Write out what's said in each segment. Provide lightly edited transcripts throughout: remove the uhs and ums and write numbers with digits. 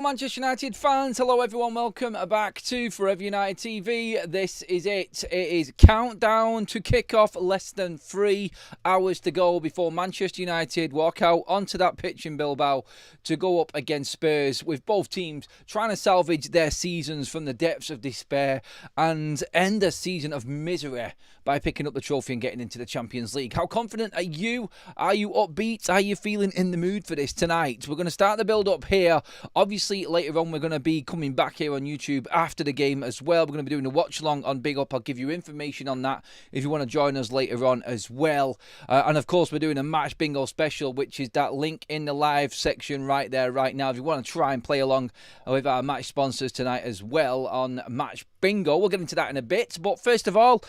Manchester United fans, hello everyone, welcome back to Forever United TV. This is it. It is countdown to kick-off, less than 3 hours to go before Manchester United walk out onto that pitch in Bilbao to go up against Spurs, with both teams trying to salvage their seasons from the depths of despair and end a season of misery by picking up the trophy and getting into the Champions League. How confident are you? Are you upbeat? Are you feeling in the mood for this tonight? We're going to start the build-up here. Obviously, later on, we're going to be coming back here on YouTube after the game as well. We're going to be doing a watch-along on Big Up. I'll give you information on that if you want to join us later on as well. And, of course, we're doing a match bingo special, which is that link in the live section right there, right now. If you want to try and play along with our match sponsors tonight as well on match bingo. We'll get into that in a bit. But first of all,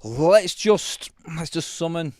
let's just summon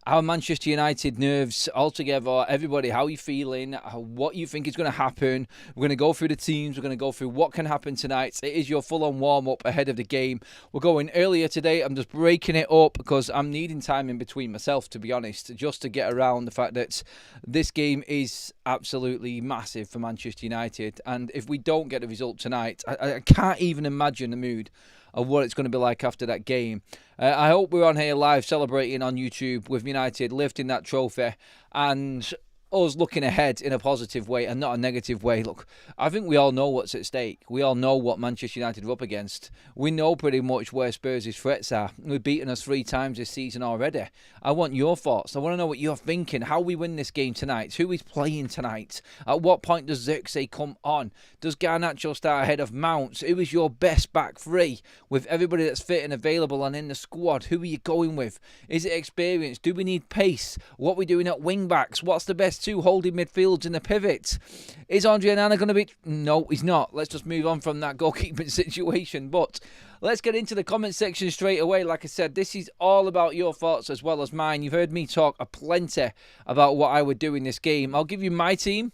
our Manchester United nerves all together. Everybody, how are you feeling? What you think is going to happen? We're going to go through the teams. We're going to go through what can happen tonight. It is your full-on warm-up ahead of the game. We're going earlier today. I'm just breaking it up because I'm needing time in between myself, to be honest, just to get around the fact that this game is absolutely massive for Manchester United. And if we don't get a result tonight, I can't even imagine the mood of what it's going to be like after that game. I hope we're on here live celebrating on YouTube with United lifting that trophy and us looking ahead in a positive way and not a negative way. Look, I think we all know what's at stake. We all know what Manchester United are up against. We know pretty much where Spurs' threats are. We've beaten us 3 times this season already. I want your thoughts. I want to know what you're thinking. How we win this game tonight. Who is playing tonight? At what point does Xerxes come on? Does Garnacho start ahead of Mount? Who is your best back 3? With everybody that's fit and available and in the squad, who are you going with? Is it experience? Do we need pace? What are we doing at wing backs? What's the best 2 holding midfields in the pivot? Is Andre Onana going to be... No, he's not. Let's just move on from that goalkeeping situation. But let's get into the comment section straight away. Like I said, this is all about your thoughts as well as mine. You've heard me talk plenty about what I would do in this game. I'll give you my team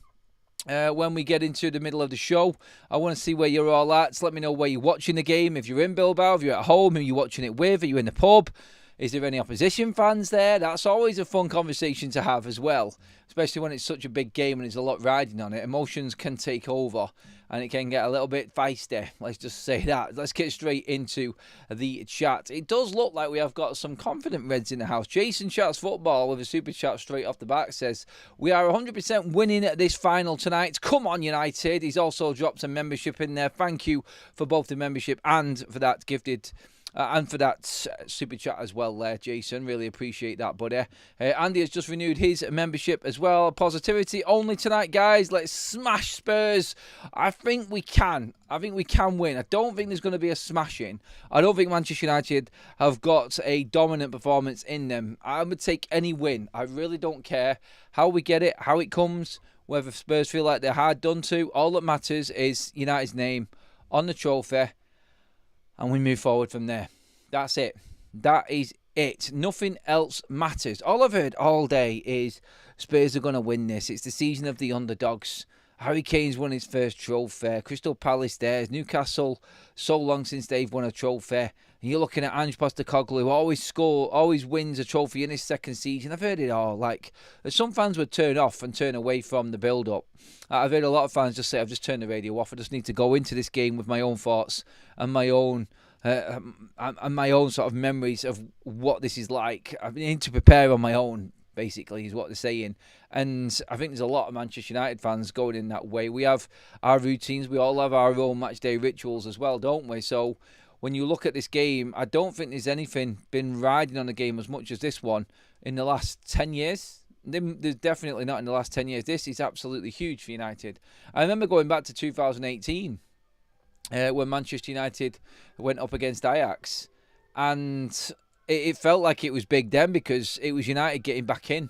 when we get into the middle of the show. I want to see where you're all at. So let me know where you're watching the game. If you're in Bilbao, if you're at home, who you're watching it with, are you in the pub? Is there any opposition fans there? That's always a fun conversation to have as well, especially when it's such a big game and there's a lot riding on it. Emotions can take over and it can get a little bit feisty. Let's just say that. Let's get straight into the chat. It does look like we have got some confident Reds in the house. Jason Chats Football with a super chat straight off the back says, we are 100% winning at this final tonight. Come on, United. He's also dropped a membership in there. Thank you for both the membership and for that gifted... and for that super chat as well there, Jason. Really appreciate that, buddy. Andy has just renewed his membership as well. Positivity only tonight, guys. Let's smash Spurs. I think we can. I think we can win. I don't think there's going to be a smashing. I don't think Manchester United have got a dominant performance in them. I would take any win. I really don't care how we get it, how it comes, whether Spurs feel like they're hard done to. All that matters is United's name on the trophy, and we move forward from there. That's it. That is it. Nothing else matters. All I've heard all day is Spurs are going to win this. It's the season of the underdogs. Harry Kane's won his first trophy. Crystal Palace theirs. Newcastle, so long since they've won a trophy. And you're looking at Ange Postecoglou, who always wins a trophy in his second season. I've heard it all. Like, some fans would turn off and turn away from the build-up. I've heard a lot of fans just say, I've just turned the radio off. I just need to go into this game with my own thoughts and my own sort of memories of what this is like. I need to prepare on my own, basically, is what they're saying. And I think there's a lot of Manchester United fans going in that way. We have our routines. We all have our own match day rituals as well, don't we? So when you look at this game, I don't think there's anything been riding on the game as much as this one in the last 10 years. There's definitely not in the last 10 years. This is absolutely huge for United. I remember going back to 2018 when Manchester United went up against Ajax. And it felt like it was big then because it was United getting back in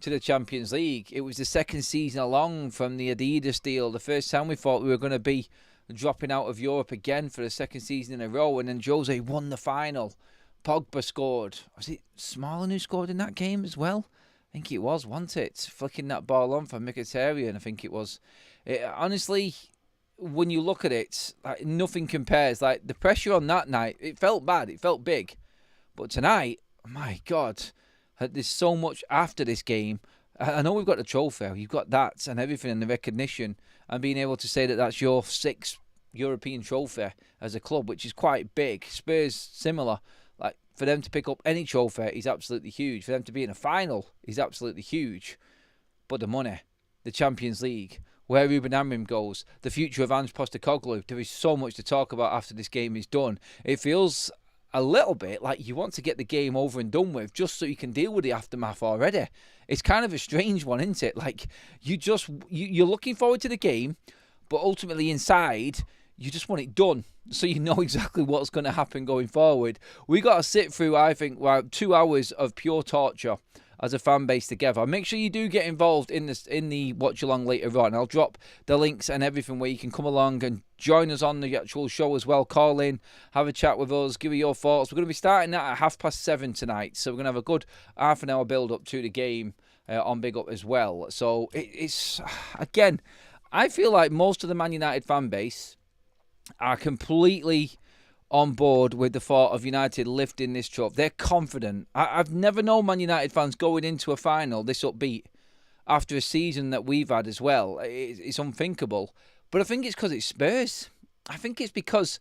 to the Champions League. It was the second season along from the Adidas deal. The first time we thought we were going to be dropping out of Europe again for the second season in a row. And then Jose won the final. Pogba scored. Was it Smalling who scored in that game as well? I think it was, wasn't it? Flicking that ball on for Mkhitaryan, I think it was. Honestly, when you look at it, like, nothing compares. Like, the pressure on that night, it felt bad. It felt big. But tonight, my God, there's so much after this game. I know we've got the trophy. You've got that and everything and the recognition and being able to say that that's your 6th European trophy as a club, which is quite big. Spurs, similar. Like, for them to pick up any trophy is absolutely huge. For them to be in a final is absolutely huge. But the money, the Champions League, where Ruben Amorim goes, the future of Ange Postecoglou, there is so much to talk about after this game is done. It feels a little bit like you want to get the game over and done with just so you can deal with the aftermath already. It's kind of a strange one, isn't it? Like, you're looking forward to the game, but ultimately inside, you just want it done so you know exactly what's going to happen going forward. We got to sit through, I think, 2 hours of pure torture as a fan base together. Make sure you do get involved in the watch along later on. I'll drop the links and everything where you can come along and join us on the actual show as well. Call in, have a chat with us, give me your thoughts. We're going to be starting that at 7:30 tonight, so we're going to have a good half an hour build up to the game on Big Up as well. So it's again, I feel like most of the Man United fan base are completely on board with the thought of United lifting this trophy. They're confident. I've never known Man United fans going into a final this upbeat after a season that we've had as well. It's unthinkable. But I think it's because it's Spurs. I think it's because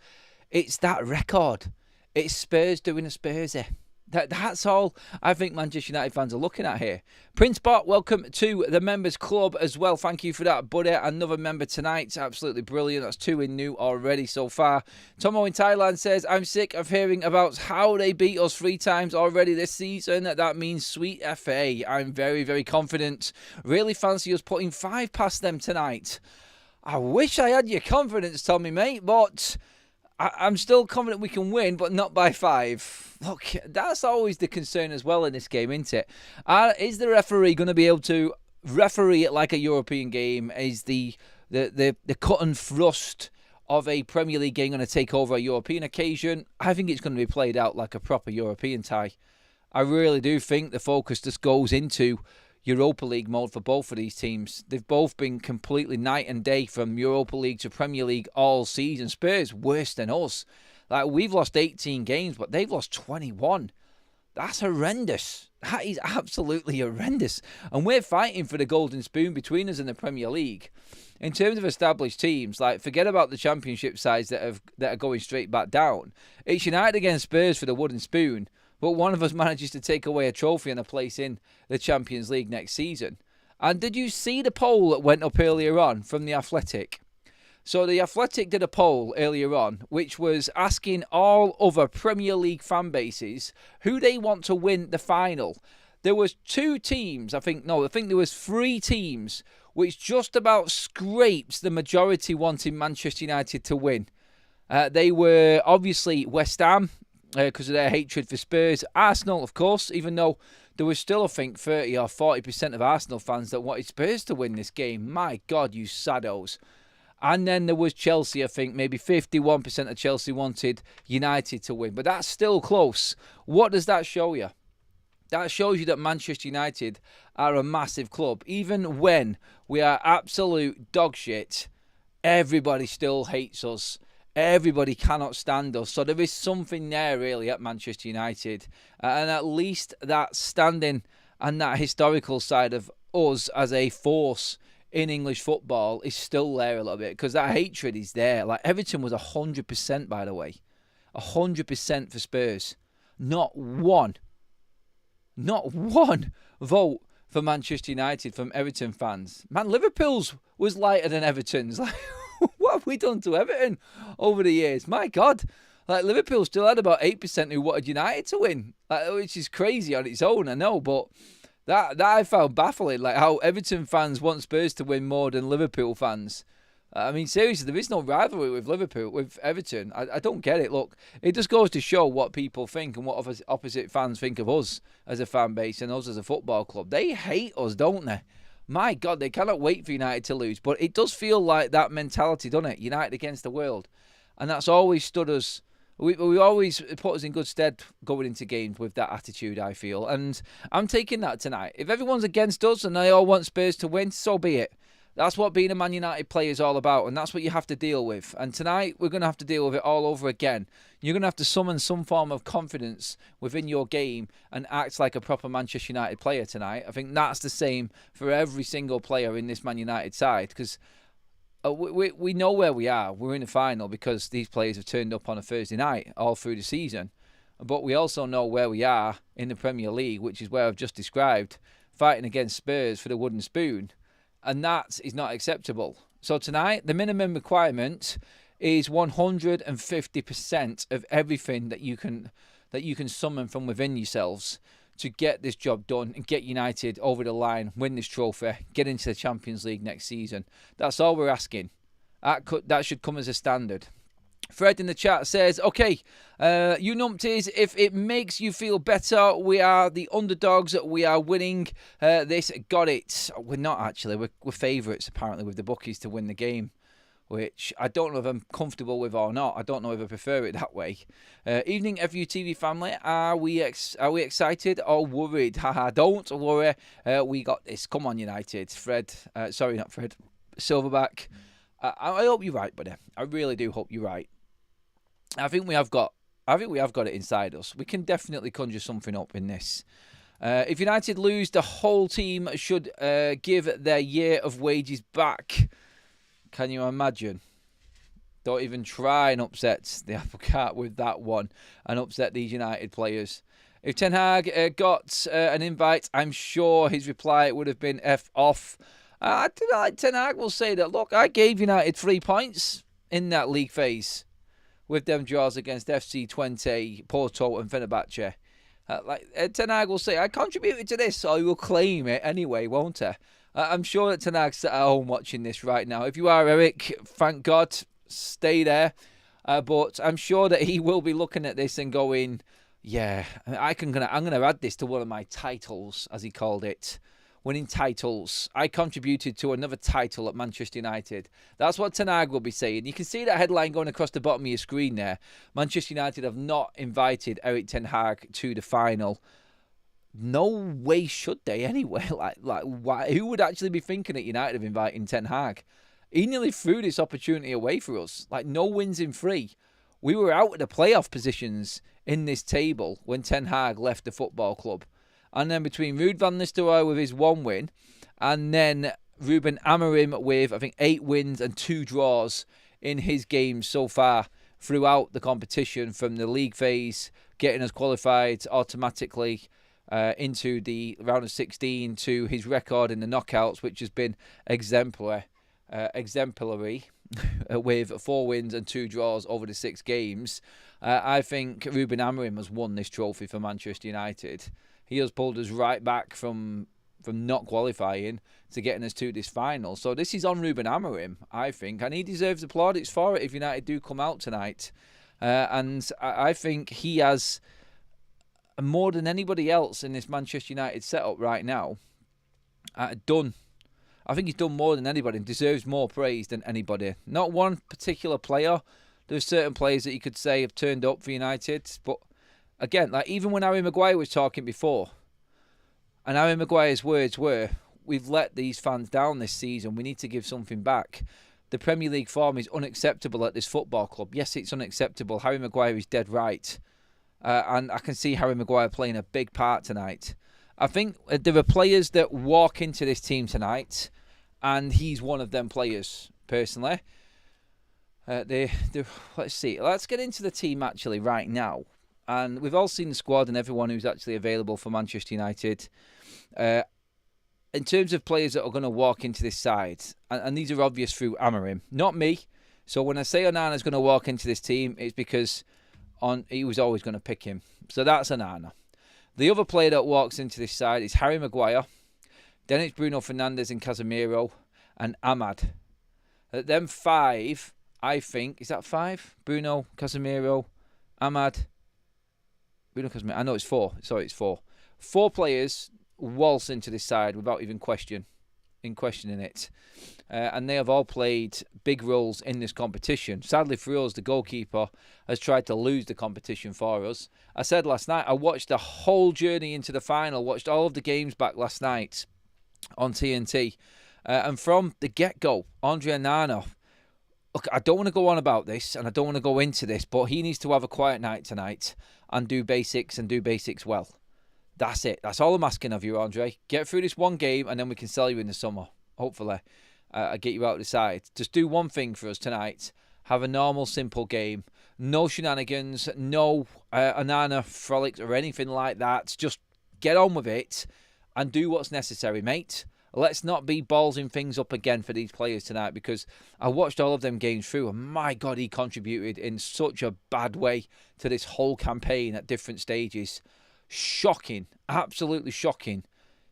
it's that record. It's Spurs doing a Spursy. That's all I think Manchester United fans are looking at here. Prince Bot, welcome to the Members Club as well. Thank you for that, buddy. Another member tonight. Absolutely brilliant. That's 2 in new already so far. Tomo in Thailand says, I'm sick of hearing about how they beat us 3 times already this season. That means sweet FA. I'm very, very confident. Really fancy us putting 5 past them tonight. I wish I had your confidence, Tommy, mate, but I'm still confident we can win, but not by 5. Look, that's always the concern as well in this game, isn't it? Is the referee going to be able to referee it like a European game? Is the cut and thrust of a Premier League game going to take over a European occasion? I think it's going to be played out like a proper European tie. I really do think the focus just goes into Europa League mode for both of these teams. They've both been completely night and day from Europa League to Premier League all season. Spurs worse than us. Like, we've lost 18 games, but they've lost 21. That's horrendous. That is absolutely horrendous. And we're fighting for the golden spoon between us in the Premier League. In terms of established teams, like, forget about the Championship sides that are going straight back down. It's United against Spurs for the wooden spoon. But one of us manages to take away a trophy and a place in the Champions League next season. And did you see the poll that went up earlier on from The Athletic? So The Athletic did a poll earlier on, which was asking all other Premier League fan bases who they want to win the final. There was 2 teams, I think there was 3 teams, which just about scrapes the majority wanting Manchester United to win. They were obviously West Ham, because of their hatred for Spurs. Arsenal, of course, even though there was still, I think, 30 or 40% of Arsenal fans that wanted Spurs to win this game. My God, you saddos. And then there was Chelsea, I think, maybe 51% of Chelsea wanted United to win. But that's still close. What does that show you? That shows you that Manchester United are a massive club. Even when we are absolute dog shit, everybody still hates us. Everybody cannot stand us. So there is something there, really, at Manchester United. And at least that standing and that historical side of us as a force in English football is still there a little bit. Because that hatred is there. Like, Everton was 100%, by the way. 100% for Spurs. Not one vote for Manchester United from Everton fans. Man, Liverpool's was lighter than Everton's. Like, what have we done to Everton over the years? My God. Like, Liverpool still had about 8% who wanted United to win, which is crazy on its own, I know, but that I found baffling, like how Everton fans want Spurs to win more than Liverpool fans. I mean, seriously, there is no rivalry with Everton. I don't get it. Look, it just goes to show what people think and what opposite fans think of us as a fan base and us as a football club. They hate us, don't they? My God, they cannot wait for United to lose. But it does feel like that mentality, doesn't it? United against the world. And that's always stood us. We always put us in good stead going into games with that attitude, I feel. And I'm taking that tonight. If everyone's against us and they all want Spurs to win, so be it. That's what being a Man United player is all about, and that's what you have to deal with. And tonight, we're going to have to deal with it all over again. You're going to have to summon some form of confidence within your game and act like a proper Manchester United player tonight. I think that's the same for every single player in this Man United side, because we know where we are. We're in the final because these players have turned up on a Thursday night all through the season. But we also know where we are in the Premier League, which is where I've just described, fighting against Spurs for the wooden spoon. And that is not acceptable. So tonight, the minimum requirement is 150% of everything that you can summon from within yourselves to get this job done and get United over the line, win this trophy, get into the Champions League next season. That's all we're asking. That should come as a standard. Fred in the chat says, okay, you numpties, if it makes you feel better, we are the underdogs. We are winning this. Got it. We're not, actually. We're favourites, apparently, with the bookies to win the game, which I don't know if I'm comfortable with or not. I don't know if I prefer it that way. Evening FUTV family, are we excited or worried? Haha, don't worry. We got this. Come on, United. Fred, sorry, not Fred. Silverback. I hope you're right, buddy. I really do hope you're right. I think we have got it inside us. We can definitely conjure something up in this. If United lose, the whole team should give their year of wages back. Can you imagine? Don't even try and upset the apple cart with that one and upset these United players. If Ten Hag got an invite, I'm sure his reply would have been F off. Ten Hag will say that, look, I gave United 3 points in that league phase with them draws against FC Twente, Porto and Fenerbahce. Ten Hag will say, I contributed to this, so he will claim it anyway, won't he? I'm sure that Ten Hag's at home watching this right now. If you are, Eric, thank God, stay there. But I'm sure that he will be looking at this and going, yeah, I'm gonna add this to one of my titles, as he called it. Winning titles. I contributed to another title at Manchester United. That's what Ten Hag will be saying. You can see that headline going across the bottom of your screen there. Manchester United have not invited Erik Ten Hag to the final. No way should they anyway. Why? Who would actually be thinking at United of inviting Ten Hag? He nearly threw this opportunity away for us. No wins in 3. We were out of the playoff positions in this table when Ten Hag left the football club. And then between Ruud van Nistelrooy with his 1 win, and then Ruben Amorim with, I think, 8 wins and 2 draws in his games so far throughout the competition, from the league phase, getting us qualified automatically into the round of 16, to his record in the knockouts, which has been exemplary with 4 wins and 2 draws over the 6 games. I think Ruben Amorim has won this trophy for Manchester United. He has pulled us right back from not qualifying to getting us to this final. So this is on Ruben Amorim, I think, and he deserves plaudits for it if United do come out tonight. And I think he has, more than anybody else in this Manchester United setup right now, done. I think he's done more than anybody and deserves more praise than anybody. Not one particular player. There's certain players that you could say have turned up for United, but again, even when Harry Maguire was talking before, and Harry Maguire's words were, we've let these fans down this season, we need to give something back. The Premier League form is unacceptable at this football club. Yes, it's unacceptable. Harry Maguire is dead right. And I can see Harry Maguire playing a big part tonight. I think there are players that walk into this team tonight, and he's one of them players, personally. Let's see. Let's get into the team actually right now. And we've all seen the squad and everyone who's actually available for Manchester United. In terms of players that are going to walk into this side, and these are obvious through Amorim, not me. So when I say Onana's going to walk into this team, it's because he was always going to pick him. So that's Onana. The other player that walks into this side is Harry Maguire. Then it's Bruno Fernandes and Casemiro and Ahmad. Them 5, I think, is that 5? Bruno, Casemiro, Ahmad. I know it's 4. Sorry, it's 4. 4 players waltz into this side without even questioning it. And they have all played big roles in this competition. Sadly for us, the goalkeeper has tried to lose the competition for us. I said last night, I watched the whole journey into the final, watched all of the games back last night on TNT. And from the get-go, Andre Onana, look, I don't want to go on about this, and I don't want to go into this, but he needs to have a quiet night tonight and do basics well. That's it. That's all I'm asking of you, Andre. Get through this one game, and then we can sell you in the summer, hopefully. get you out of the side. Just do one thing for us tonight. Have a normal, simple game. No shenanigans, no Anana frolics or anything like that. Just get on with it and do what's necessary, mate. Let's not be ballsing things up again for these players tonight, because I watched all of them games through and my God, he contributed in such a bad way to this whole campaign at different stages. Shocking. Absolutely shocking.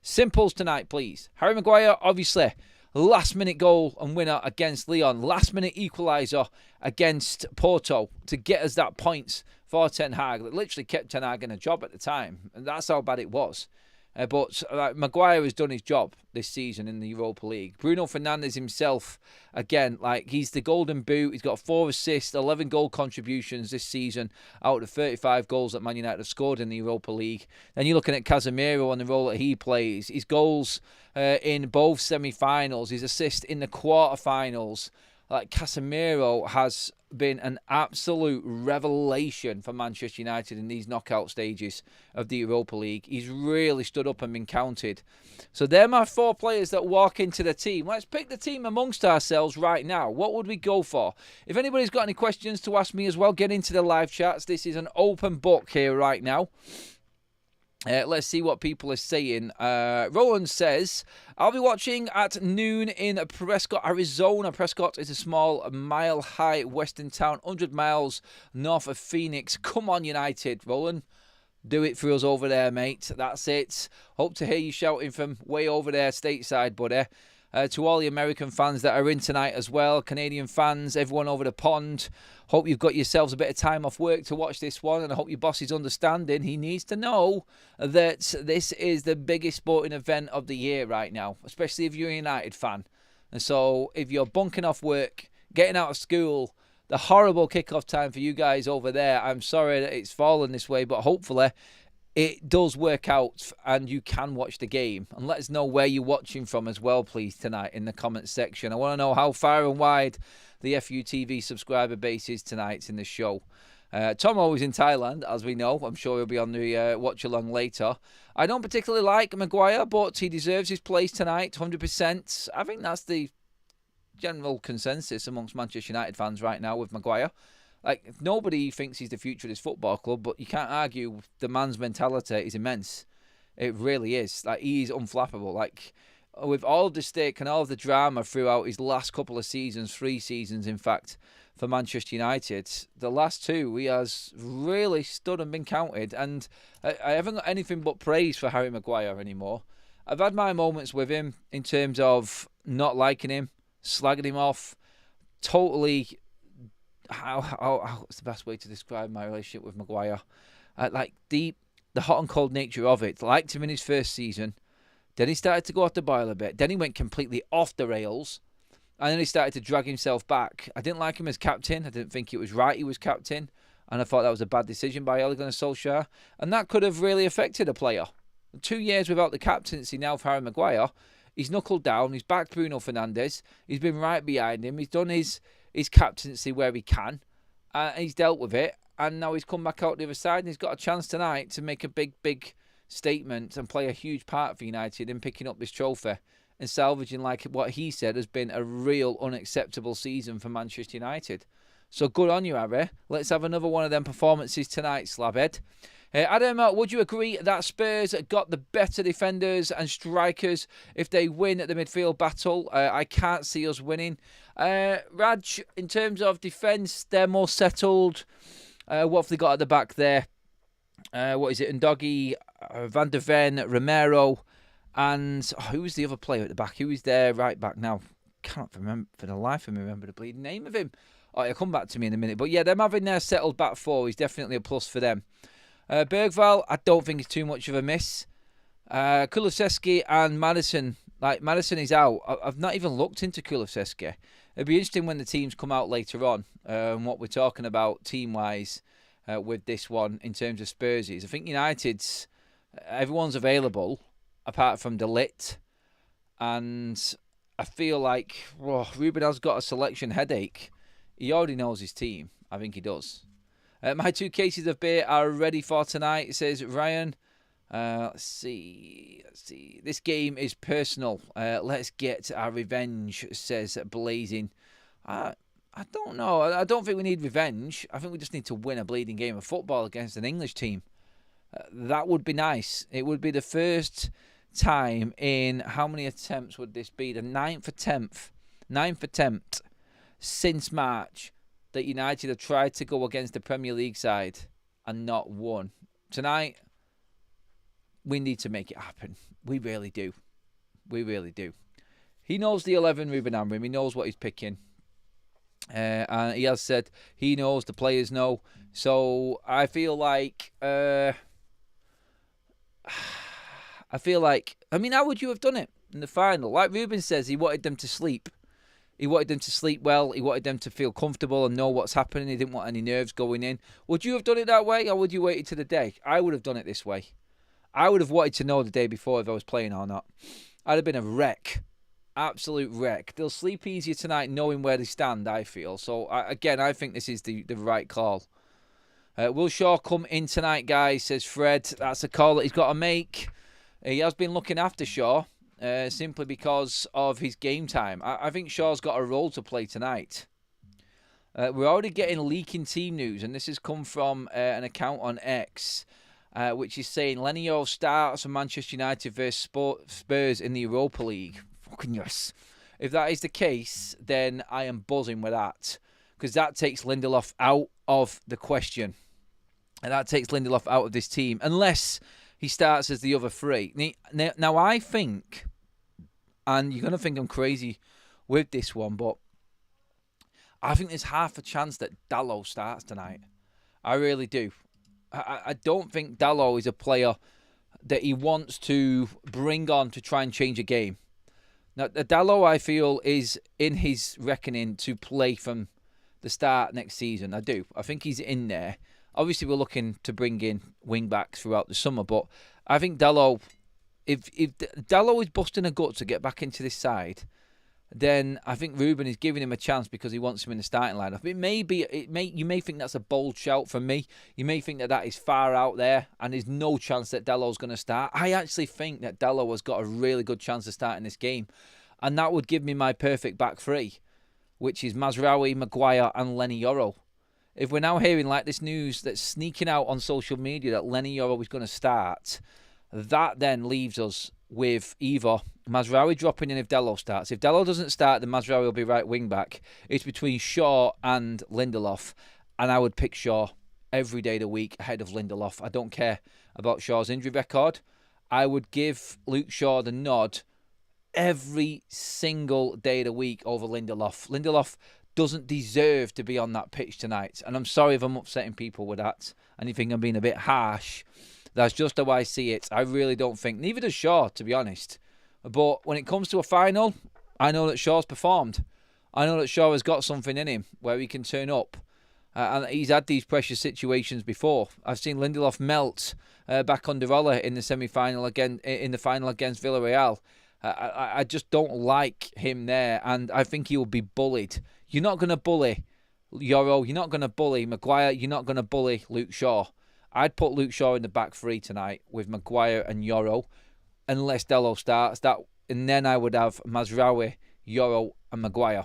Simples tonight, please. Harry Maguire, obviously, last-minute goal and winner against Lyon. Last-minute equaliser against Porto to get us that points for Ten Hag. That literally kept Ten Hag in a job at the time. And that's how bad it was. But Maguire has done his job this season in the Europa League. Bruno Fernandes himself, again, he's the golden boot. He's got 4 assists, 11 goal contributions this season out of 35 goals that Man United have scored in the Europa League. Then you're looking at Casemiro and the role that he plays. His goals in both semi-finals, his assist in the quarter-finals. Casemiro has been an absolute revelation for Manchester United in these knockout stages of the Europa League. He's really stood up and been counted. So they're my 4 players that walk into the team. Let's pick the team amongst ourselves right now. What would we go for? If anybody's got any questions to ask me as well, get into the live chats. This is an open book here right now. Let's see what people are saying. Roland says, I'll be watching at noon in Prescott, Arizona. Prescott is a small, mile-high western town, 100 miles north of Phoenix. Come on, United, Roland. Do it for us over there, mate. That's it. Hope to hear you shouting from way over there stateside, buddy. To all the American fans that are in tonight as well, Canadian fans, everyone over the pond, hope you've got yourselves a bit of time off work to watch this one, and I hope your boss is understanding. He needs to know that this is the biggest sporting event of the year right now, especially if you're a United fan. And so if you're bunking off work, getting out of school, the horrible kickoff time for you guys over there, I'm sorry that it's fallen this way, but hopefully it does work out and you can watch the game. And let us know where you're watching from as well, please, tonight in the comments section. I want to know how far and wide the FUTV subscriber base is tonight in the show. Tom always in Thailand, as we know. I'm sure he'll be on the watch-along later. I don't particularly like Maguire, but he deserves his place tonight, 100%. I think that's the general consensus amongst Manchester United fans right now with Maguire. Nobody thinks he's the future of this football club, but you can't argue the man's mentality is immense. It really is. He's unflappable. With all of the stake and all of the drama throughout his last couple of seasons, 3 seasons, in fact, for Manchester United, the last 2, he has really stood and been counted. And I haven't got anything but praise for Harry Maguire anymore. I've had my moments with him in terms of not liking him, slagging him off, totally. What's the best way to describe my relationship with Maguire? The hot and cold nature of it. Liked him in his first season. Then he started to go off the boil a bit. Then he went completely off the rails. And then he started to drag himself back. I didn't like him as captain. I didn't think it was right he was captain. And I thought that was a bad decision by Ole Gunnar Solskjaer. And that could have really affected a player. 2 years without the captaincy now for Harry Maguire. He's knuckled down. He's backed Bruno Fernandes. He's been right behind him. He's done his captaincy where he can. He's dealt with it. And now he's come back out the other side. And he's got a chance tonight to make a big statement and play a huge part for United in picking up this trophy and salvaging what he said has been a real unacceptable season for Manchester United. So good on you, Harry. Let's have another one of them performances tonight, Slabhead. Adam, would you agree that Spurs got the better defenders and strikers if they win at the midfield battle? I can't see us winning. Raj, in terms of defence, they're more settled. What have they got at the back there? What is it? Ndoggy, Van der Ven, Romero, and who was the other player at the back? Who is their right back now? Can't remember for the life of me. Remember the bleeding name of him. Oh, he'll come back to me in a minute. But yeah, them having their settled back 4 is definitely a plus for them. Bergvall, I don't think it's too much of a miss. Kulusevski and Madison. Madison is out. I've not even looked into Kulusevski. It'll be interesting when the teams come out later on what we're talking about team-wise with this one in terms of Spursies. I think United's, everyone's available apart from De Ligt. And I feel like Ruben has got a selection headache. He already knows his team. I think he does. My 2 cases of beer are ready for tonight, says Ryan. Let's see. This game is personal. Let's get our revenge, says Blazing. I don't know. I don't think we need revenge. I think we just need to win a bleeding game of football against an English team. That would be nice. It would be the first time in, how many attempts would this be? The ninth attempt since March that United have tried to go against the Premier League side and not won. Tonight, we need to make it happen. We really do. We really do. He knows the 11, Ruben Amorim. He knows what he's picking. And he has said he knows, the players know. So I feel like... I mean, how would you have done it in the final? Like Ruben says, he wanted them to sleep. He wanted them to sleep well. He wanted them to feel comfortable and know what's happening. He didn't want any nerves going in. Would you have done it that way, or would you wait to the day? I would have done it this way. I would have wanted to know the day before if I was playing or not. I'd have been a wreck. Absolute wreck. They'll sleep easier tonight knowing where they stand, I feel. So, again, I think this is the right call. Will Shaw come in tonight, guys, says Fred. That's a call that he's got to make. He has been looking after Shaw simply because of his game time. I think Shaw's got a role to play tonight. We're already getting leaking team news, and this has come from an account on X, which is saying Lenny Yoro starts for Manchester United versus Spurs in the Europa League. Fucking yes. If that is the case, then I am buzzing with that, because that takes Lindelof out of the question. And that takes Lindelof out of this team, unless he starts as the other three. Now, I think, and you're going to think I'm crazy with this one, but I think there's half a chance that Dalot starts tonight. I really do. I don't think Dalot is a player that he wants to bring on to try and change a game. Now, Dalot, I feel, is in his reckoning to play from the start next season. I do. I think he's in there. Obviously, we're looking to bring in wing-backs throughout the summer, but I think Dalot, if Dalot is busting a gut to get back into this side, then I think Ruben is giving him a chance because he wants him in the starting lineup. You may think that's a bold shout from me. You may think that is far out there, and there's no chance that Dalot's going to start. I actually think that Dalot has got a really good chance of starting this game, and that would give me my perfect back three, which is Mazraoui, Maguire, and Lenny Yoro. If we're now hearing like this news that's sneaking out on social media that Lenny Yoro is going to start, that then leaves us with either Mazraoui dropping in if Dalot starts. If Dalot doesn't start, then Mazraoui will be right wing back. It's between Shaw and Lindelof, and I would pick Shaw every day of the week ahead of Lindelof. I don't care about Shaw's injury record. I would give Luke Shaw the nod every single day of the week over Lindelof. Lindelof doesn't deserve to be on that pitch tonight. And I'm sorry if I'm upsetting people with that and you think I'm being a bit harsh. That's just how I see it. I really don't think. Neither does Shaw, to be honest. But when it comes to a final, I know that Shaw's performed. I know that Shaw has got something in him where he can turn up. And he's had these precious situations before. I've seen Lindelof melt back under Ola in the semi-final again, in the final against Villarreal. I just don't like him there, and I think he will be bullied. You're not going to bully Yoro. You're not going to bully Maguire. You're not going to bully Luke Shaw. I'd put Luke Shaw in the back three tonight with Maguire and Yoro, unless Dalot starts. And then I would have Mazraoui, Yoro, and Maguire.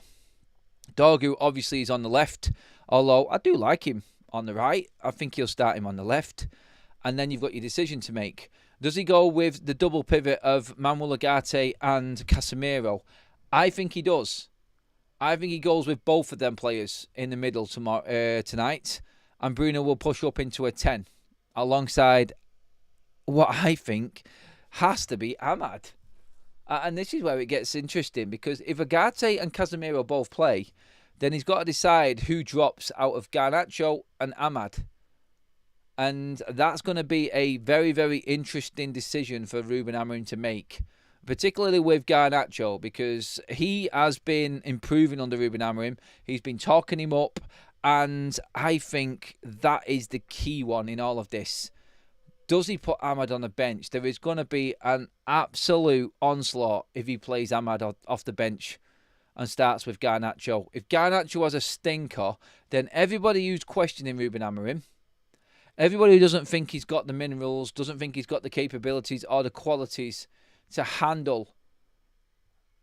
Dorgu obviously is on the left, although I do like him on the right. I think he'll start him on the left. And then you've got your decision to make. Does he go with the double pivot of Manuel Ugarte and Casemiro? I think he does. I think he goes with both of them players in the middle tonight. And Bruno will push up into a 10 alongside what I think has to be Ahmad. And this is where it gets interesting, because if Ugarte and Casemiro both play, then he's got to decide who drops out of Garnacho and Ahmad. And that's going to be a very, very interesting decision for Ruben Amorim to make, particularly with Garnacho, because he has been improving under Ruben Amorim. He's been talking him up, and I think that is the key one in all of this. Does he put Ahmad on the bench? There is going to be an absolute onslaught if he plays Ahmad off the bench and starts with Garnacho. If Garnacho has a stinker, then everybody who's questioning Ruben Amorim, Everybody who doesn't think he's got the minerals, doesn't think he's got the capabilities or the qualities to handle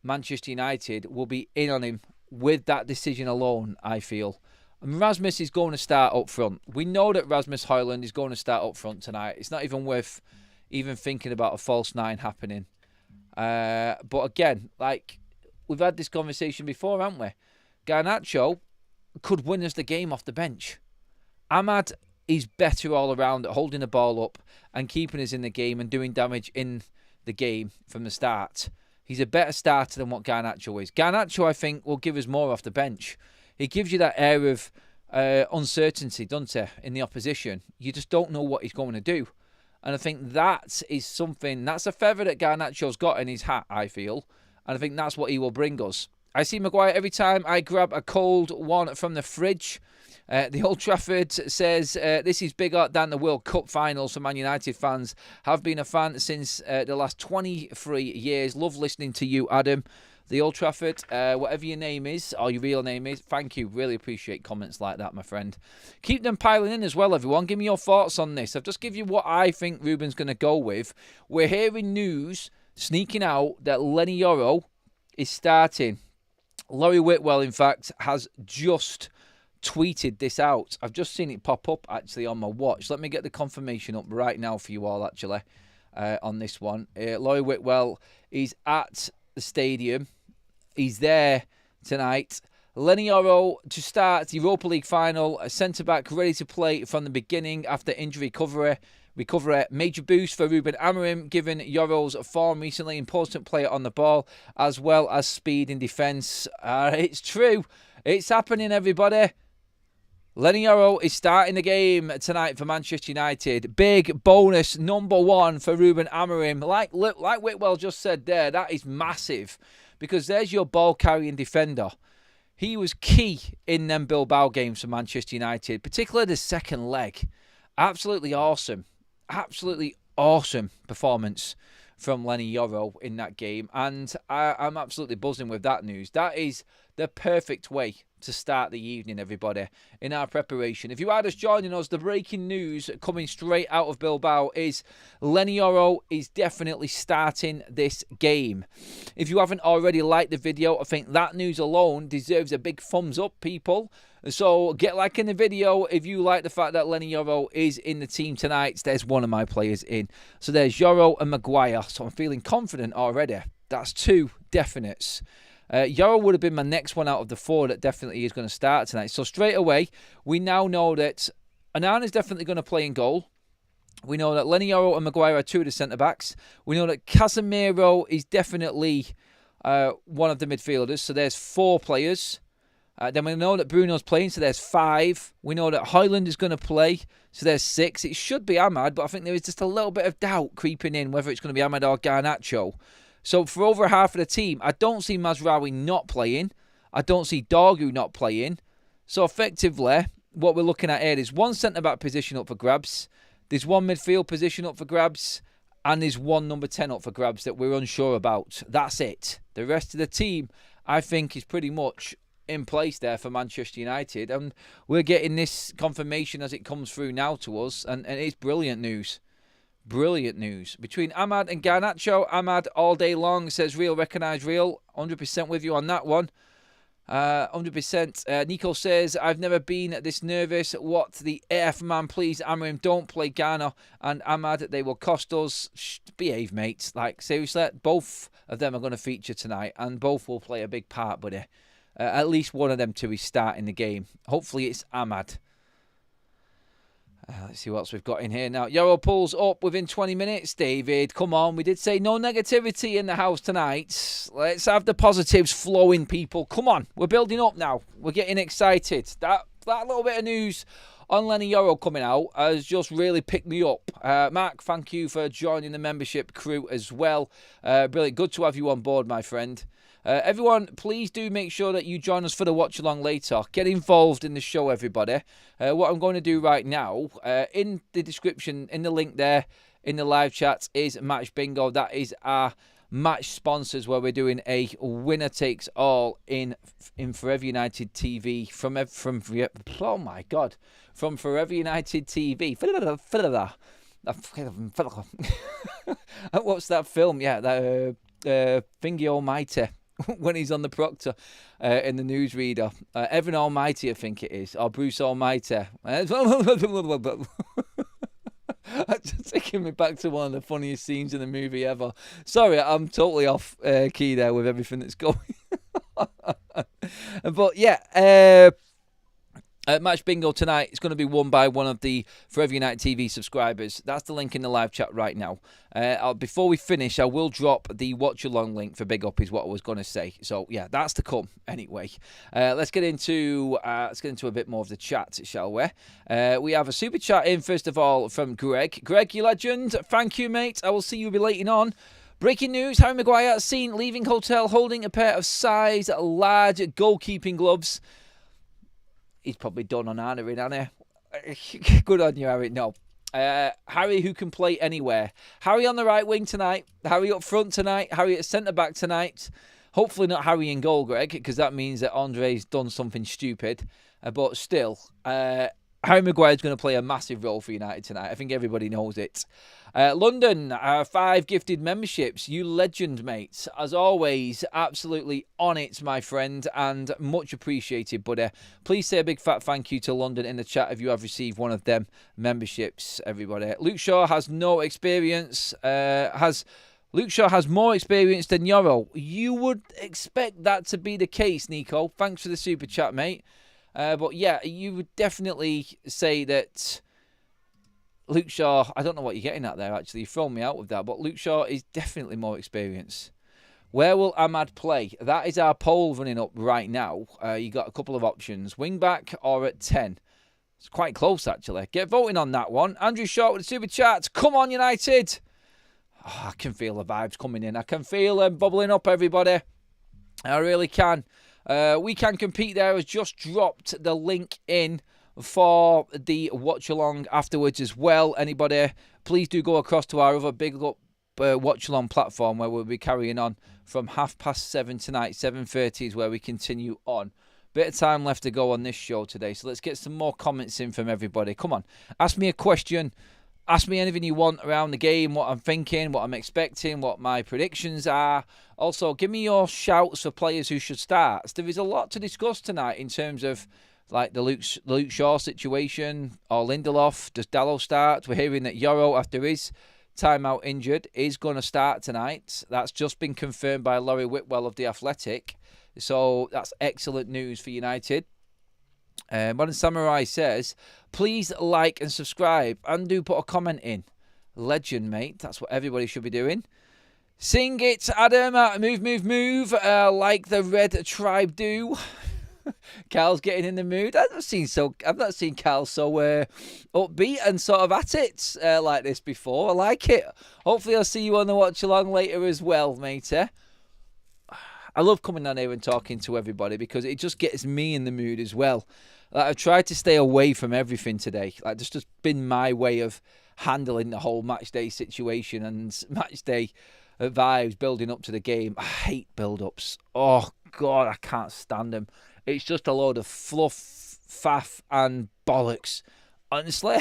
Manchester United will be in on him with that decision alone, I feel. And Rasmus is going to start up front. We know that Rasmus Højlund is going to start up front tonight. It's not even worth even thinking about a false nine happening. But again, like, we've had this conversation before, haven't we? Garnacho could win us the game off the bench. Ahmad is better all around at holding the ball up and keeping us in the game and doing damage in the game from the start. He's a better starter than what Garnacho is. Garnacho, I think, will give us more off the bench. He gives you that air of uncertainty, doesn't he, in the opposition. You just don't know what he's going to do. And I think that is something, that's a feather that Garnacho's got in his hat, I feel. And I think that's what he will bring us. I see Maguire every time I grab a cold one from the fridge. The Old Trafford says, this is bigger than the World Cup finals for Man United fans. Have been a fan since the last 23 years. Love listening to you, Adam. The Old Trafford, whatever your name is, or your real name is, thank you. Really appreciate comments like that, my friend. Keep them piling in as well, everyone. Give me your thoughts on this. I've just given you what I think Ruben's going to go with. We're hearing news sneaking out that Lenny Yoro is starting. Laurie Whitwell, in fact, has just tweeted this out. I've just seen it pop up, actually, on my watch. Let me get the confirmation up right now for you all, actually, on this one. Laurie Whitwell is at the stadium. He's there tonight. Lenny Yoro to start the Europa League final. A centre-back ready to play from the beginning after injury recovery. Major boost for Ruben Amorim, given Yoro's form recently. Important player on the ball, as well as speed in defence. It's true. It's happening, everybody. Lenny Yoro is starting the game tonight for Manchester United. Big bonus number one for Ruben Amorim. Like Whitwell just said there, that is massive. Because there's your ball-carrying defender. He was key in them Bilbao games for Manchester United, particularly the second leg. Absolutely awesome. Absolutely awesome performance from Lenny Yoro in that game. And I'm absolutely buzzing with that news. That is the perfect way to start the evening, everybody, in our preparation. If you are just joining us, the breaking news coming straight out of Bilbao is Lenny Yoro is definitely starting this game. If you haven't already liked the video, I think that news alone deserves a big thumbs up, people. So get liking the video if you like the fact that Lenny Yoro is in the team tonight. There's one of my players in. So there's Yoro and Maguire. So I'm feeling confident already. That's two definites. Yoro would have been my next one out of the four that definitely is going to start tonight. So straight away, we now know that Annan is definitely going to play in goal. We know that Lenny Yoro and Maguire are two of the centre-backs. We know that Casemiro is definitely one of the midfielders. So there's four players. Then we know that Bruno's playing, so there's five. We know that Højlund is going to play, so there's six. It should be Ahmad, but I think there is just a little bit of doubt creeping in whether it's going to be Ahmad or Garnacho. So for over half of the team, I don't see Mazraoui not playing. I don't see Dorgu not playing. So effectively, what we're looking at here is one centre-back position up for grabs. There's one midfield position up for grabs. And there's one number 10 up for grabs that we're unsure about. That's it. The rest of the team, I think, is pretty much in place there for Manchester United. And we're getting this confirmation as it comes through now to us. And it's brilliant news. Brilliant news. Between Ahmad and Garnacho, Ahmad all day long says real, recognise real. 100% with you on that one. 100%. Nico says, I've never been this nervous. What the AF man, please, Amorim, don't play Ghana and Ahmad. They will cost us. Shh, behave, mates. Like, seriously, both of them are going to feature tonight and both will play a big part, buddy. At least one of them two is starting the game. Hopefully it's Ahmad. Let's see what else we've got in here now. Yoro pulls up within 20 minutes. David, come on. We did say no negativity in the house tonight. Let's have the positives flowing, people. Come on. We're building up now. We're getting excited. That little bit of news on Lenny Yoro coming out has just really picked me up. Mark, thank you for joining the membership crew as well. Brilliant. Good to have you on board, my friend. Everyone, please do make sure that you join us for the watch along later. Get involved in the show, everybody. What I'm going to do right now, in the description, in the link there, in the live chat, is Match Bingo. That is our match sponsors where we're doing a winner takes all in Forever United TV from oh my god, from Forever United TV. What's that film? Yeah, that Thingy Almighty. When he's on the proctor in the newsreader. Evan Almighty, I think it is. Or Bruce Almighty. That's just taking me back to one of the funniest scenes in the movie ever. Sorry, I'm totally off key there with everything that's going on. But yeah, Match Bingo tonight is going to be won by one of the Forever United TV subscribers. That's the link in the live chat right now. Before we finish, I will drop the watch along link for Big Up is what I was going to say. So yeah, that's to come anyway. Let's get into a bit more of the chat, shall we? We have a super chat in first of all from Greg. Greg, you legend. Thank you, mate. I will see you relating on. Breaking news: Harry Maguire seen leaving hotel holding a pair of size large goalkeeping gloves. He's probably done on honouring, hasn't he? Good on you, Harry. No. Harry, who can play anywhere. Harry on the right wing tonight. Harry up front tonight. Harry at centre-back tonight. Hopefully not Harry in goal, Greg, because that means that Andre's done something stupid. But still, Harry Maguire's going to play a massive role for United tonight. I think everybody knows it. London, 5 gifted memberships. You legend, mate. As always, absolutely on it, my friend, and much appreciated, buddy. Please say a big fat thank you to London in the chat if you have received one of them memberships, everybody. Luke Shaw has no experience. Luke Shaw has more experience than Yoro. You would expect that to be the case, Nico. Thanks for the super chat, mate. But yeah, you would definitely say that Luke Shaw, I don't know what you're getting at there, actually. You've thrown me out with that. But Luke Shaw is definitely more experienced. Where will Ahmad play? That is our poll running up right now. You got a couple of options. Wing back or at 10. It's quite close, actually. Get voting on that one. Andrew Short with the super chat. Come on, United. Oh, I can feel the vibes coming in. I can feel them bubbling up, everybody. I really can. We Can Compete there has just dropped the link in for the watch along afterwards as well. Anybody, please do go across to our other Big Up watch along platform where we'll be carrying on from 7:30 tonight. 7:30 is where we continue on. Bit of time left to go on this show today, so let's get some more comments in from everybody. Come on, ask me a question. Ask me anything you want around the game, what I'm thinking, what I'm expecting, what my predictions are. Also, give me your shouts for players who should start. So there is a lot to discuss tonight in terms of like the Luke Shaw situation or Lindelof. Does Dalot start? We're hearing that Yoro, after his timeout injured, is going to start tonight. That's just been confirmed by Laurie Whitwell of The Athletic. So that's excellent news for United. Modern Samurai says, please like and subscribe and do put a comment in. Legend, mate. That's what everybody should be doing. Sing it, Adam. Move. Like the Red Tribe do. Carl's getting in the mood. I've not seen Carl so upbeat and sort of at it like this before. I like it. Hopefully I'll see you on the watch along later as well, matey. I love coming down here and talking to everybody because it just gets me in the mood as well. Like, I've tried to stay away from everything today. Like, it's just been my way of handling the whole match day situation and match day vibes building up to the game. I hate build-ups. Oh, God, I can't stand them. It's just a load of fluff, faff and bollocks. Honestly,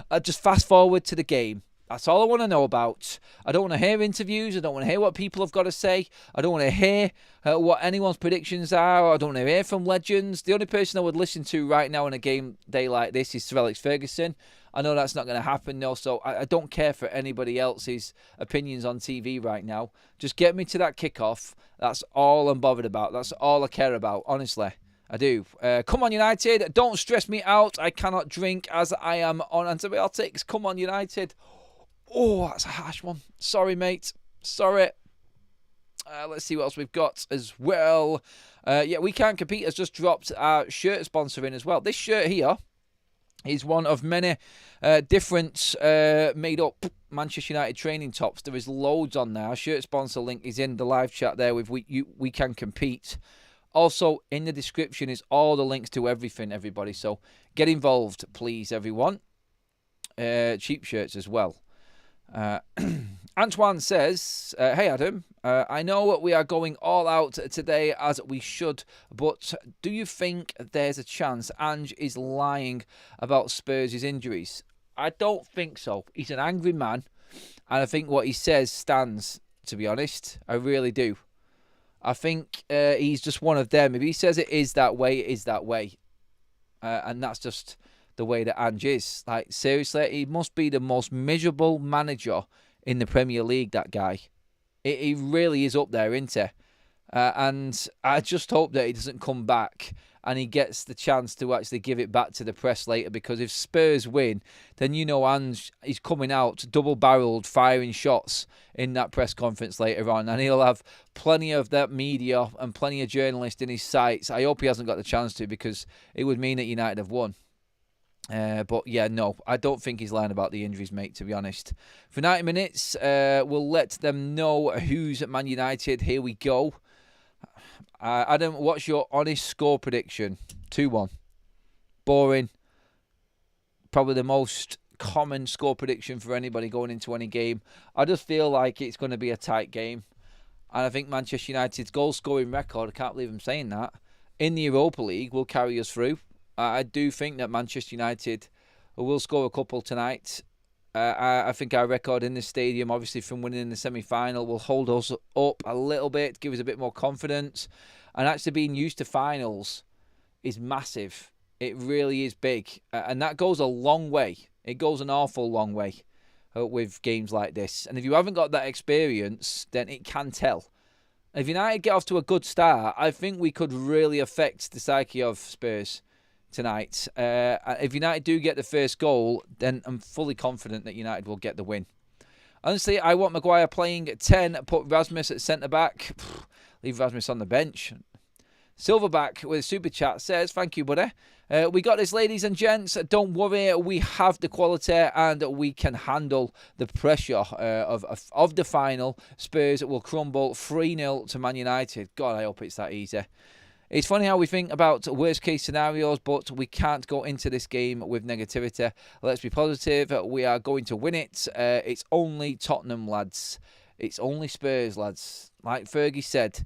I just fast forward to the game. That's all I want to know about. I don't want to hear interviews. I don't want to hear what people have got to say. I don't want to hear what anyone's predictions are. I don't want to hear from legends. The only person I would listen to right now on a game day like this is Sir Alex Ferguson. I know that's not going to happen, no, so I don't care for anybody else's opinions on TV right now. Just get me to that kickoff. That's all I'm bothered about. That's all I care about, honestly. I do. Come on, United. Don't stress me out. I cannot drink as I am on antibiotics. Come on, United. Oh, that's a harsh one. Sorry, mate. Sorry. Let's see what else we've got as well. Yeah, We Can't Compete has just dropped our shirt sponsor in as well. This shirt here is one of many different made-up Manchester United training tops. There is loads on there. Our shirt sponsor link is in the live chat there with We Can Compete. Also, in the description is all the links to everything, everybody. So get involved, please, everyone. Cheap shirts as well. Antoine says, hey Adam, I know we are going all out today as we should, but do you think there's a chance Ange is lying about Spurs' injuries? I don't think so. He's an angry man, and I think what he says stands, to be honest. I really do. I think he's just one of them. If he says it is that way, it is that way. And that's just the way that Ange is. Like, seriously, he must be the most miserable manager in the Premier League, that guy. He really is up there, isn't he? And I just hope that he doesn't come back and he gets the chance to actually give it back to the press later, because if Spurs win, then you know Ange is coming out double-barreled, firing shots in that press conference later on, and he'll have plenty of that media and plenty of journalists in his sights. I hope he hasn't got the chance to, because it would mean that United have won. But yeah, no, I don't think he's lying about the injuries, mate, to be honest. For 90 minutes, we'll let them know who's at Man United. Here we go. Adam, what's your honest score prediction? 2-1. Boring. Probably the most common score prediction for anybody going into any game. I just feel like it's going to be a tight game. And I think Manchester United's goal-scoring record, I can't believe I'm saying that, in the Europa League will carry us through. I do think that Manchester United will score a couple tonight. I think our record in the stadium, obviously from winning in the semi-final, will hold us up a little bit, give us a bit more confidence. And actually being used to finals is massive. It really is big. And that goes a long way. It goes an awful long way with games like this. And if you haven't got that experience, then it can tell. If United get off to a good start, I think we could really affect the psyche of Spurs tonight. If United do get the first goal, then I'm fully confident that United will get the win. Honestly, I want Maguire playing at 10, put Rasmus at centre-back. Leave Rasmus on the bench. Silverback with a super chat says, thank you, buddy. We got this, ladies and gents. Don't worry, we have the quality and we can handle the pressure of the final. Spurs will crumble 3-0 to Man United. God, I hope it's that easy. It's funny how we think about worst-case scenarios, but we can't go into this game with negativity. Let's be positive. We are going to win it. It's only Tottenham, lads. It's only Spurs, lads. Like Fergie said,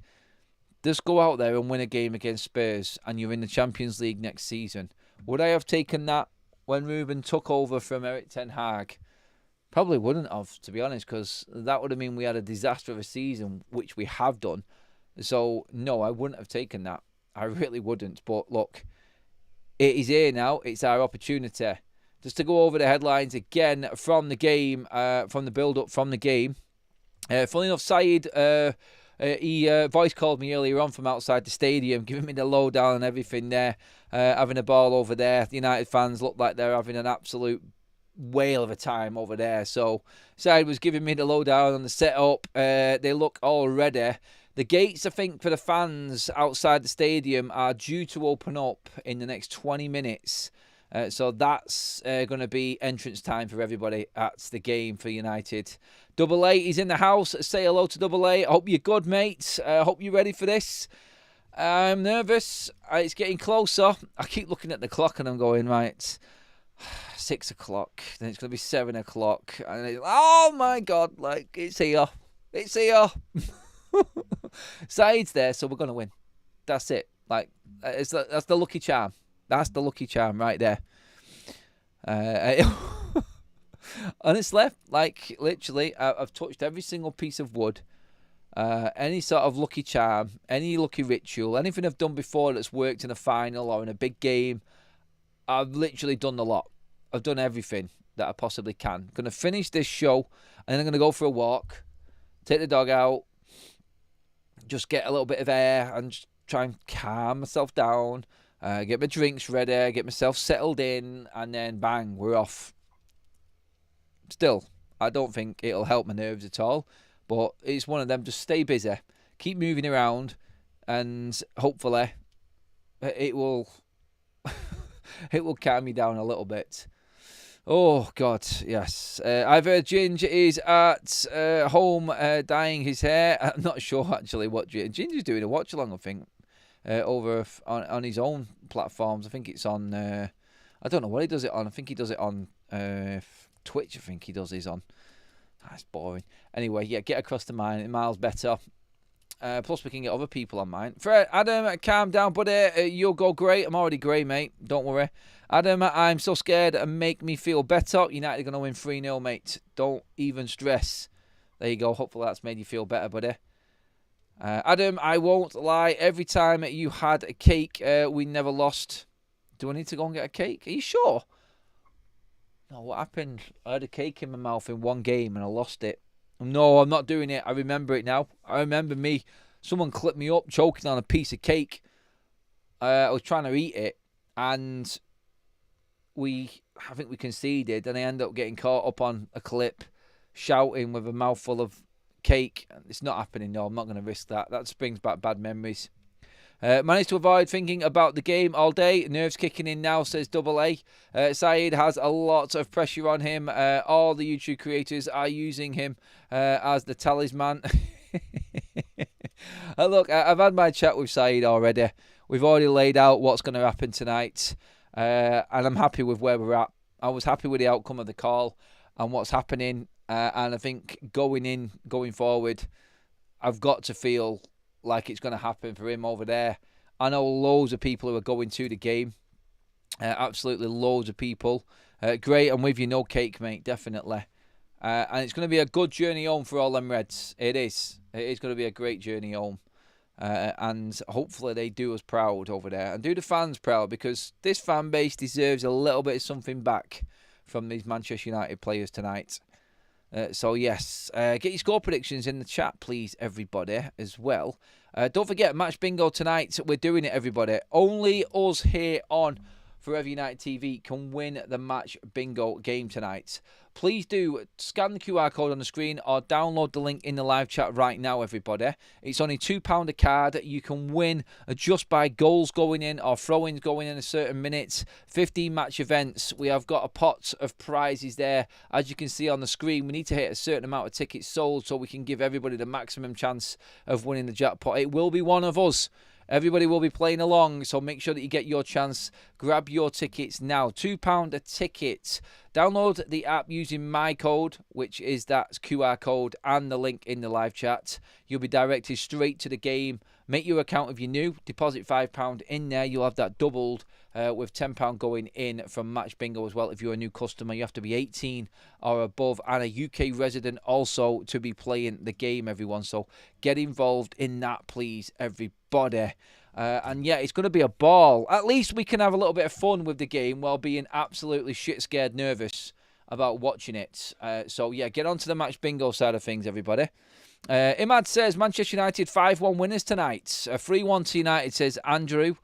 just go out there and win a game against Spurs, and you're in the Champions League next season. Would I have taken that when Ruben took over from Erik ten Hag? Probably wouldn't have, to be honest, because that would have meant we had a disaster of a season, which we have done. So, no, I wouldn't have taken that. I really wouldn't. But look, it is here now. It's our opportunity. Just to go over the headlines again from the game, from the build-up from the game. Funny enough, Saeed, he voice called me earlier on from outside the stadium, giving me the lowdown and everything there, having a ball over there. The United fans look like they're having an absolute whale of a time over there. So Saeed was giving me the lowdown on the setup. They look all ready. The gates, I think, for the fans outside the stadium are due to open up in the next 20 minutes. So that's going to be entrance time for everybody at the game for United. Double A is in the house. Say hello to Double A. I hope you're good, mate. I hope you're ready for this. I'm nervous. It's getting closer. I keep looking at the clock and I'm going, right, 6 o'clock. Then it's going to be 7 o'clock. And it's, oh, my God, like, it's here. It's here. Saeed's there, so we're going to win. That's it. Like, that's the lucky charm. That's the lucky charm right there. Honestly, like, literally, I've touched every single piece of wood. Any sort of lucky charm, any lucky ritual, anything I've done before that's worked in a final or in a big game, I've literally done the lot. I've done everything that I possibly can. I'm going to finish this show, and then I'm going to go for a walk, take the dog out, just get a little bit of air and just try and calm myself down, get my drinks ready, get myself settled in, and then bang, we're off. Still, I don't think it'll help my nerves at all, but it's one of them. Just stay busy, keep moving around, and hopefully it will it will calm me down a little bit. Oh, God, yes. I've heard Ginge is at home dyeing his hair. I'm not sure, actually, what Ginger's doing a watch-along, I think, over on his own platforms. I think it's on, I don't know what he does it on. I think he does it on Twitch, I think he does his on. That's boring. Anyway, yeah, get across to mine. Miles better. Plus, we can get other people on mine. Fred, Adam, calm down, buddy. You'll go great. I'm already great, mate. Don't worry. Adam, I'm so scared and make me feel better. United are going to win 3-0, mate. Don't even stress. There you go. Hopefully that's made you feel better, buddy. Adam, I won't lie. Every time you had a cake, we never lost. Do I need to go and get a cake? Are you sure? No, what happened? I had a cake in my mouth in one game and I lost it. No, I'm not doing it. I remember it now. I remember someone clipped me up choking on a piece of cake. I was trying to eat it and I think we conceded and I ended up getting caught up on a clip shouting with a mouthful of cake. It's not happening, no. I'm not going to risk that. That brings back bad memories. Managed to avoid thinking about the game all day. Nerves kicking in now, says Double A. Saeed has a lot of pressure on him. All the YouTube creators are using him as the talisman. Look, I've had my chat with Saeed already. We've already laid out what's going to happen tonight. And I'm happy with where we're at. I was happy with the outcome of the call and what's happening. And I think going forward, I've got to feel like it's going to happen for him over there. I know loads of people who are going to the game. Absolutely loads of people. Great, I'm with you. No cake, mate, definitely. And it's going to be a good journey home for all them Reds. It is. It is going to be a great journey home. And hopefully they do us proud over there. And do the fans proud, because this fan base deserves a little bit of something back from these Manchester United players tonight. So yes, get your score predictions in the chat, please, everybody, as well. Don't forget, Match Bingo tonight. We're doing it, everybody. Only us here on Forever United TV can win the Match Bingo game tonight. Please do scan the QR code on the screen or download the link in the live chat right now, everybody. It's only £2 a card. You can win just by goals going in or throw-ins going in a certain minute. 15 match events. We have got a pot of prizes there. As you can see on the screen, we need to hit a certain amount of tickets sold so we can give everybody the maximum chance of winning the jackpot. It will be one of us. Everybody will be playing along, so make sure that you get your chance. Grab your tickets now. £2 a ticket. Download the app using my code, which is that QR code and the link in the live chat. You'll be directed straight to the game. Make your account if you're new. Deposit £5 in there. You'll have that doubled with £10 going in from Match Bingo as well. If you're a new customer, you have to be 18 or above and a UK resident also to be playing the game, everyone. So get involved in that, please, everybody. And yeah, it's going to be a ball. At least we can have a little bit of fun with the game while being absolutely shit scared nervous about watching it. So yeah, get onto the Match Bingo side of things, everybody. Imad says Manchester United 5-1 winners tonight. 3-1 to United, says Andrew.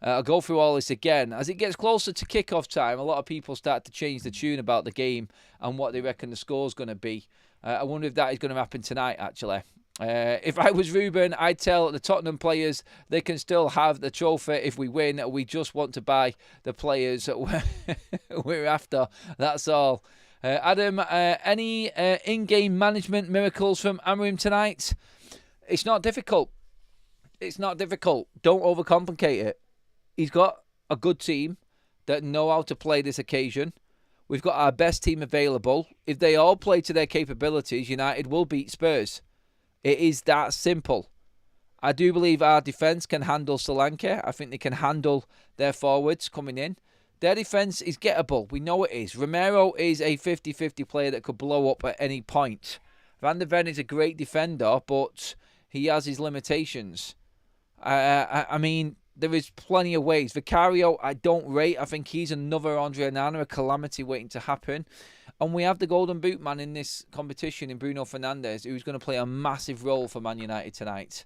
I'll go through all this again. As it gets closer to kickoff time, a lot of people start to change the tune about the game and what they reckon the score's going to be. I wonder if that is going to happen tonight, actually. If I was Ruben, I'd tell the Tottenham players they can still have the trophy if we win. We just want to buy the players we're after. That's all. Adam, any in-game management miracles from Amorim tonight? It's not difficult. It's not difficult. Don't overcomplicate it. He's got a good team that know how to play this occasion. We've got our best team available. If they all play to their capabilities, United will beat Spurs. It is that simple. I do believe our defence can handle Solanke. I think they can handle their forwards coming in. Their defence is gettable. We know it is. Romero is a 50-50 player that could blow up at any point. Van der Ven is a great defender, but he has his limitations. I mean, there is plenty of ways. Vicario, I don't rate. I think he's another Andre Onana, a calamity waiting to happen. And we have the golden boot man in this competition in Bruno Fernandes, who's going to play a massive role for Man United tonight.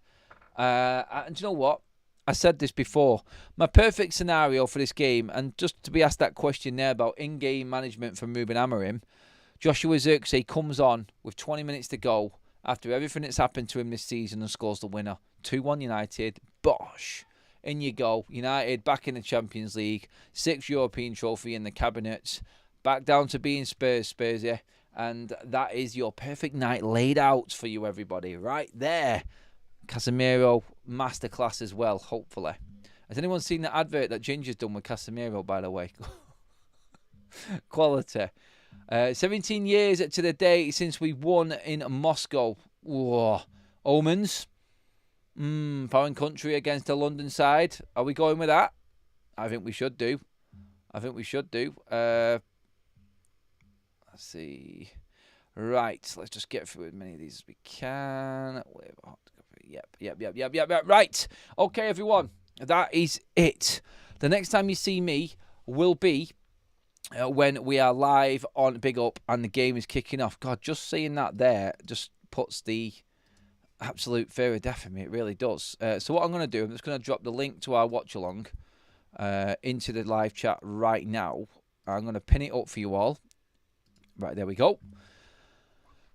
And you know what? I said this before. My perfect scenario for this game, and just to be asked that question there about in-game management from Ruben Amorim, Joshua Zirkzee comes on with 20 minutes to go after everything that's happened to him this season and scores the winner. 2-1 United. Bosh. In you go. United back in the Champions League. 6th European trophy in the cabinet. Back down to being Spurs, yeah. And that is your perfect night laid out for you, everybody. Right there. Casemiro, masterclass as well, hopefully. Has anyone seen the advert that Ginger's done with Casemiro, by the way? Quality. 17 years to the day since we won in Moscow. Whoa. Omens. Foreign country against the London side. Are we going with that? I think we should do. Let's see. Right. Let's just get through as many of these as we can. Yep. Right. Okay, everyone. That is it. The next time you see me will be when we are live on Big Up and the game is kicking off. God, just saying that there just puts the absolute fear of death in me. It really does. So what I'm going to do, I'm just going to drop the link to our watch along into the live chat right now. I'm going to pin it up for you all. Right, there we go.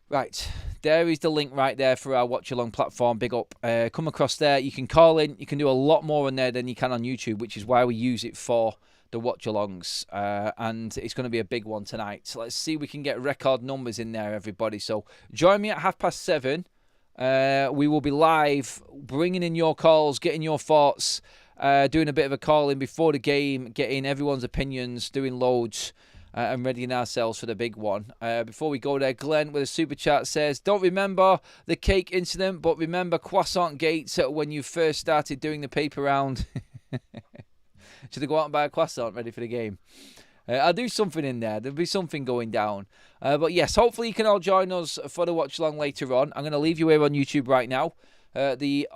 Right, there is the link right there for our watch along platform. Big Up. Come across there. You can call in. You can do a lot more on there than you can on YouTube, which is why we use it for the watch alongs. And it's going to be a big one tonight. So let's see if we can get record numbers in there, everybody. So join me at 7:30. We will be live, bringing in your calls, getting your thoughts, doing a bit of a call in before the game, getting everyone's opinions, doing loads. And readying ourselves for the big one. Before we go there, Glenn with a super chat says, don't remember the cake incident, but remember croissant gates when you first started doing the paper round. Should I go out and buy a croissant ready for the game? I'll do something in there. There'll be something going down. But yes, hopefully you can all join us for the watch along later on. I'm going to leave you here on YouTube right now. The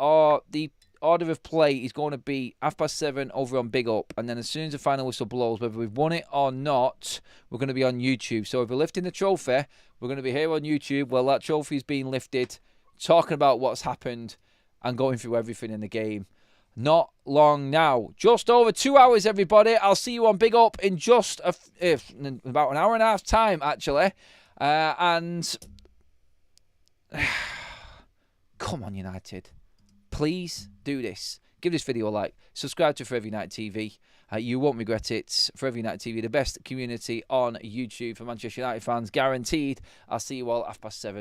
order of play is going to be 7:30 over on Big Up, and then as soon as the final whistle blows, whether we've won it or not, we're going to be on YouTube. So if we're lifting the trophy, we're going to be here on YouTube while that trophy is being lifted, talking about what's happened and going through everything in the game. Not long now. Just over 2 hours, everybody. I'll see you on Big Up in just about an hour and a half time, actually. And come on, United. Please do this. Give this video a like. Subscribe to Forever United TV. You won't regret it. Forever United TV, the best community on YouTube for Manchester United fans, guaranteed. I'll see you all at 7:30.